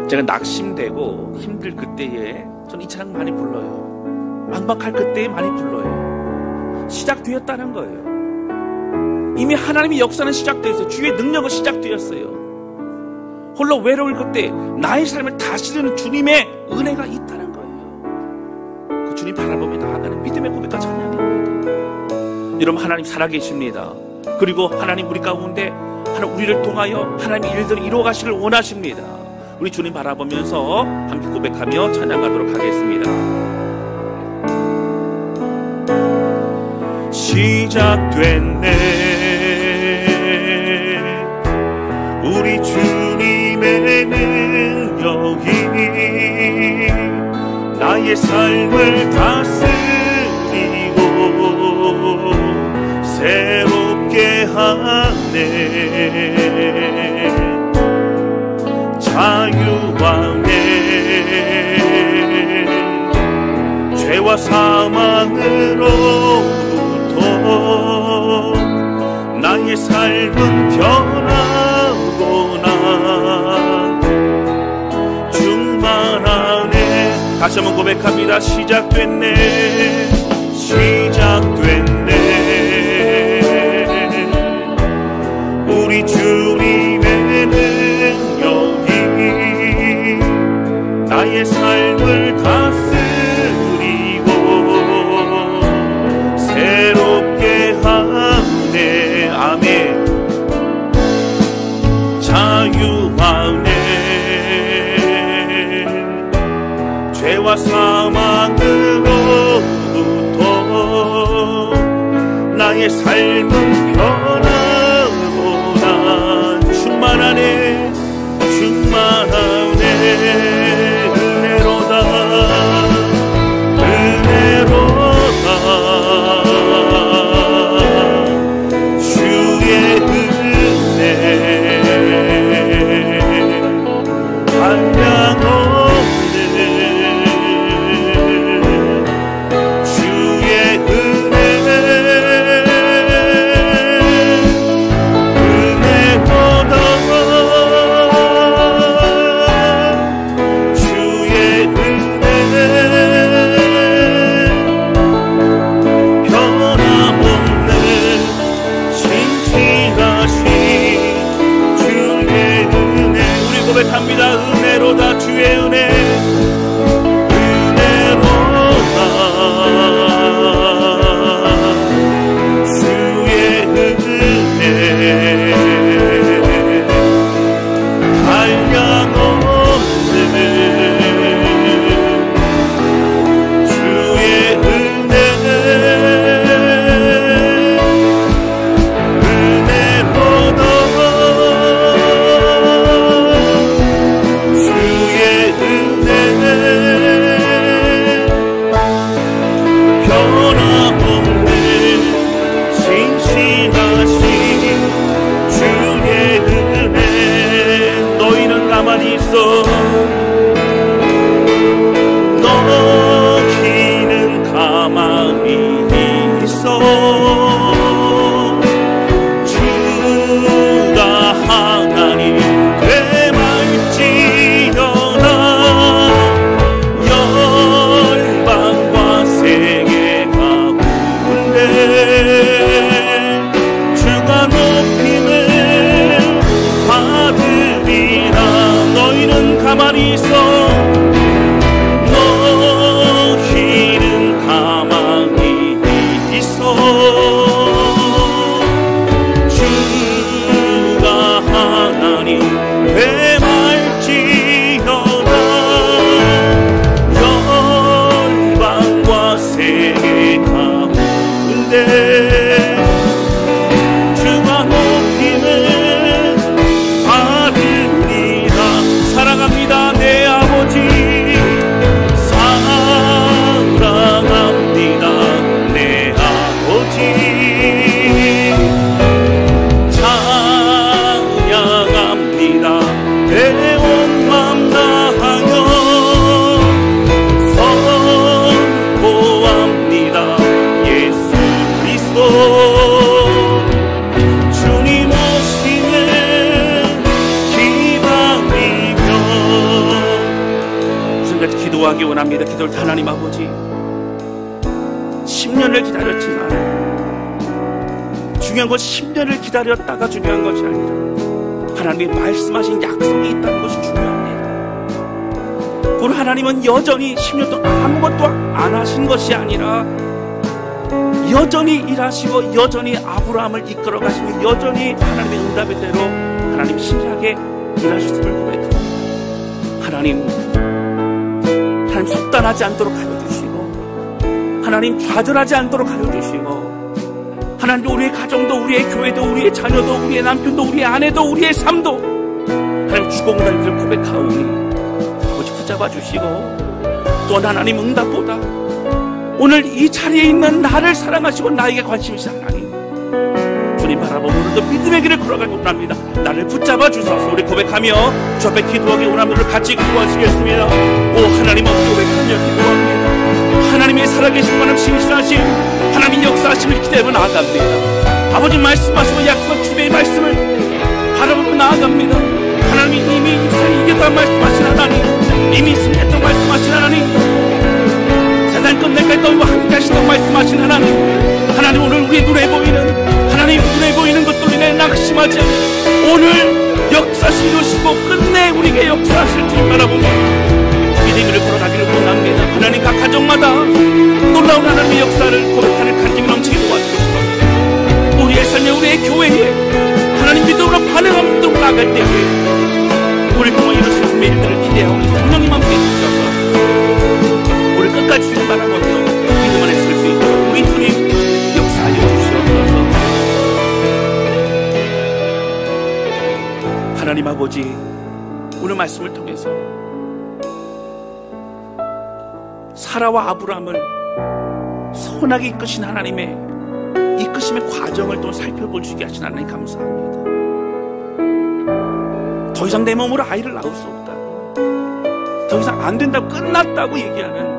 제가 낙심되고 힘들 그때에 저는 이 찬양 많이 불러요. 막막할 그때에 많이 불러요. 시작되었다는 거예요. 이미 하나님의 역사는 시작되었어요. 주의 능력은 시작되었어요. 홀로 외로울 그때 나의 삶을 다스리는 주님의 은혜가 있다는 거예요. 그 주님 바라보며 나아가는 믿음의 고백과 찬양입니다. 여러분, 하나님 살아계십니다. 그리고 하나님 우리 가운데 하나님 우리를 통하여 하나님의 일들을 이루어 가시길 원하십니다. 우리 주님 바라보면서 함께 고백하며 찬양하도록 하겠습니다. 시작됐네 우리 주님의 능력이 나의 삶을 다스리고 새롭게 하네. 자유왕의 사망으로부터 나의 삶은 변하구나. 충만하네. 다시 한번 고백합니다. 시작됐네. 시작됐네. 우리 주님의 능력이 나의 삶을 다스리고 새롭게 하네. 아멘. 자유하네. 죄와 사망으로부터 나의 삶은 변하구나. 충만하네. 충만하네. 은혜로다. 은혜로다. 주의 은혜 한량없는 주의 은혜. 은혜보다 주의 은혜 변함없는 신실하신 주의 은혜. 우리 고백합니다. 은혜로다. 주의 은혜. 은혜로다. 주의 은혜 한량없는 주의 은혜. 은혜로다. 주의 은혜 변함없는 신실하신 주의 은혜. 너희는 가만히 있어. 너희는 가만히 있어. 주가 하나님 되말지어다. 열방과 세계 가운데 주가 높임을 받으리라. 너희는 가만히 있어. 너희는 가만히 있어. 주가 하나님 되말지어다. 열방과 세계 가운데 주가 높임을 받으리라. 사랑합니다. 내 아버지 사랑합니다. 내 아버지 찬양합니다. 내 온 맘 다하여 선포합니다. 예수 그리스도 주님 오시는 기다리며 무슨같이 기도하기 원합니다. 기도를 하나님 아버지 10년을 기다렸지만 중요한 건 10년을 기다렸다가 중요한 것이 아니라 하나님이 말씀하신 약속이 있다는 것이 중요합니다. 오늘 하나님은 여전히 10년 동안 아무것도 안 하신 것이 아니라 여전히 일하시고 여전히 아브라함을 이끌어 가시며 여전히 하나님의 응답의 대로 하나님 신실하게 일하셨음을 고백합니다. 하나님 속단하지 않도록 하여주시고 하나님 좌절하지 않도록 하여주시고 하나님 우리의 가정도 우리의 교회도 우리의 자녀도 우리의 남편도 우리의 아내도 우리의 삶도 하나님 주공을 하나님을 고백하오니 아버지 붙잡아 주시고 또한 하나님 응답보다 오늘 이 자리에 있는 나를 사랑하시고 나에게 관심이신 하나님 주님 바라보고 오늘도 믿음의 길을 걸어가기 원합니다. 나를 붙잡아 주소서. 우리 고백하며 주 앞에 기도하기 원하는 분들 같이 기도하시겠습니다. 오 하나님 앞에 고백하며 기도합니다. 하나님의 살아계신 분은 신실하신 하나님 역사하심을 기대하며 나아갑니다. 아버지 말씀하시고 약속한 주님의 말씀을 바라보며 나아갑니다. 하나님 이미 이스라엘 이겼다고 말씀하신 하나님, 이미 승리했다고 말씀하신 하나님, 세상 끝날까지 너희와 함께 하시다고 말씀하신 하나님, 하나님 오늘 우리의 눈에 보이는, 하나님 눈에 보이는 것들로 인해 낙심하지 않고 오늘 역사하시 이루시고 끝내 우리에게 역사하실 줄 바라보며 믿음을 걸어가기를 원합니다. 하나님 각 가정마다 놀라운 하나님의 역사를 고백하는 간증이 넘치게 도와주시고 우리의 삶에 우리의 교회에 하나님 믿음으로 반응함으로 나아갈 때에 우리 통해 이루실 수 일들을 기대하고 성령님 함께 해주셔서 우리 끝까지 주님 바라보며 믿음 안에 설 수 있도록 우리 주님 역사하여 주시옵소서. 하나님 아버지, 오늘 말씀을 통해서 사라와 아브라함을 선하게 이끄신 하나님의 이끄심의 과정을 또 살펴볼 수 있게 하신 하나님 감사합니다. 더 이상 내 몸으로 아이를 낳을 수 없다, 더 이상 안 된다고 끝났다고 얘기하는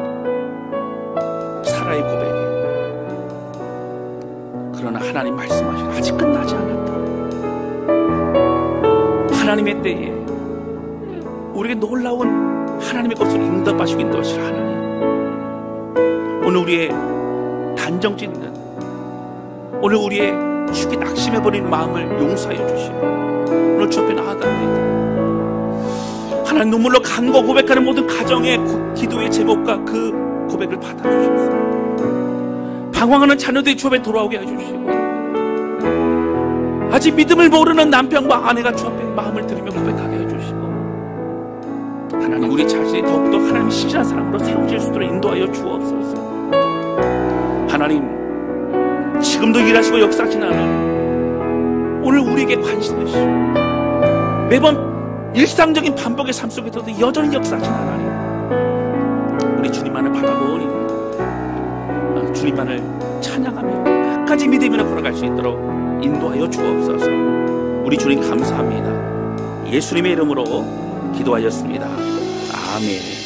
사라의 고백에, 그러나 하나님 말씀하신 아직 끝나지 않았다. 하나님의 때에 우리에게 놀라운 하나님의 것을 응답하시고 인도하실 하나님, 오늘 우리의 단정 짓는, 오늘 우리의 쉽게 낙심해버린 마음을 용서하여 주시고 오늘 주 앞에 나아갑니다. 하나님 눈물로 간구 고백하는 모든 가정의 기도의 제목과 그 고백을 받아주셔서 방황하는 자녀들이 주 앞에 돌아오게 해주시고 아직 믿음을 모르는 남편과 아내가 주 앞에 마음을 들이며 고백하게 해주시고 하나님 우리 자신이 더욱더 하나님의 신실한 사람으로 세워질 수 있도록 인도하여 주옵소서. 하나님 지금도 일하시고 역사하신 하나님, 오늘 우리에게 관심 주시고 매번 일상적인 반복의 삶 속에서도 여전히 역사하신 하나님, 우리 주님만을 바라보니 주님만을 찬양하며 끝까지 믿으며 걸어갈 수 있도록 인도하여 주옵소서. 우리 주님 감사합니다. 예수님의 이름으로 기도하였습니다. 아멘.